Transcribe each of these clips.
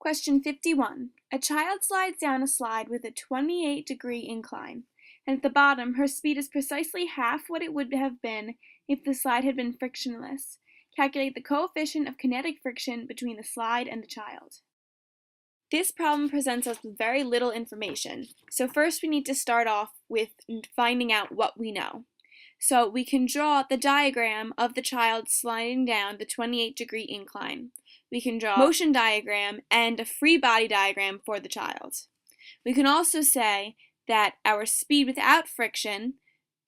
Question 51. A child slides down a slide with a 28-degree incline, and at the bottom her speed is precisely half what it would have been if the slide had been frictionless. Calculate the coefficient of kinetic friction between the slide and the child. This problem presents us with very little information, so first we need to start off with finding out what we know. So we can draw the diagram of the child sliding down the 28-degree incline. We can draw a motion diagram and a free body diagram for the child. We can also say that our speed without friction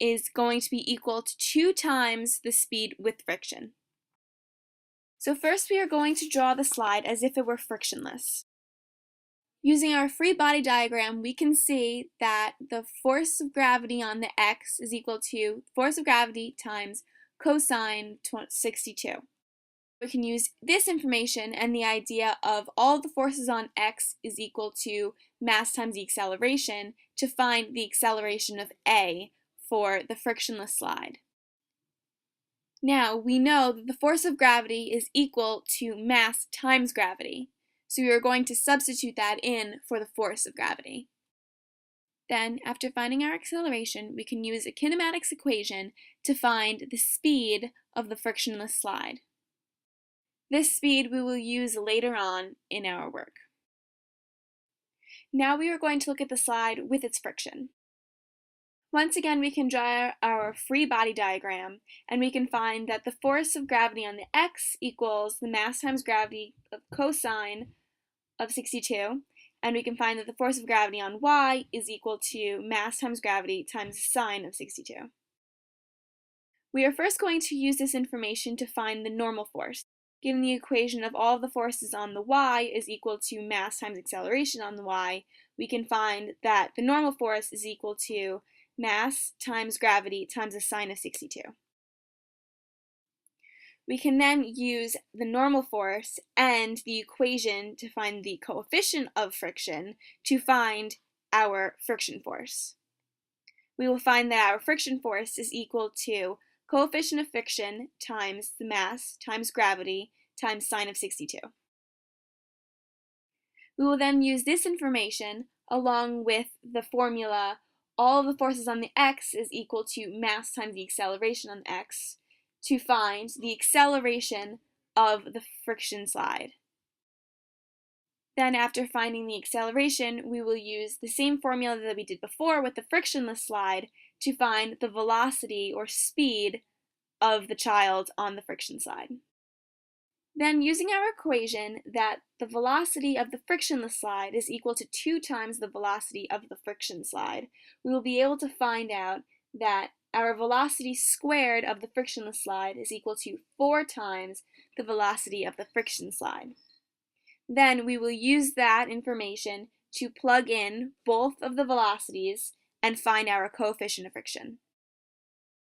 is going to be equal to 2 times the speed with friction. So first we are going to draw the slide as if it were frictionless. Using our free body diagram, we can see that the force of gravity on the x is equal to force of gravity times cosine 62. We can use this information and the idea of all the forces on x is equal to mass times the acceleration to find the acceleration of a for the frictionless slide. Now we know that the force of gravity is equal to mass times gravity. So we are going to substitute that in for the force of gravity. Then, after finding our acceleration, we can use a kinematics equation to find the speed of the frictionless slide. This speed we will use later on in our work. Now we are going to look at the slide with its friction. Once again, we can draw our free body diagram, and we can find that the force of gravity on the x equals the mass times gravity of cosine of 62, and we can find that the force of gravity on y is equal to mass times gravity times sine of 62. We are first going to use this information to find the normal force. Given the equation of all of the forces on the y is equal to mass times acceleration on the y, we can find that the normal force is equal to mass times gravity times the sine of 62. We can then use the normal force and the equation to find the coefficient of friction to find our friction force. We will find that our friction force is equal to coefficient of friction times the mass times gravity times sine of 62. We will then use this information along with the formula all of the forces on the x is equal to mass times the acceleration on the x to find the acceleration of the friction slide. Then after finding the acceleration, we will use the same formula that we did before with the frictionless slide to find the velocity or speed of the child on the friction slide. Then using our equation that the velocity of the frictionless slide is equal to 2 times the velocity of the friction slide, we will be able to find out that our velocity squared of the frictionless slide is equal to 4 times the velocity of the friction slide. Then we will use that information to plug in both of the velocities and find our coefficient of friction.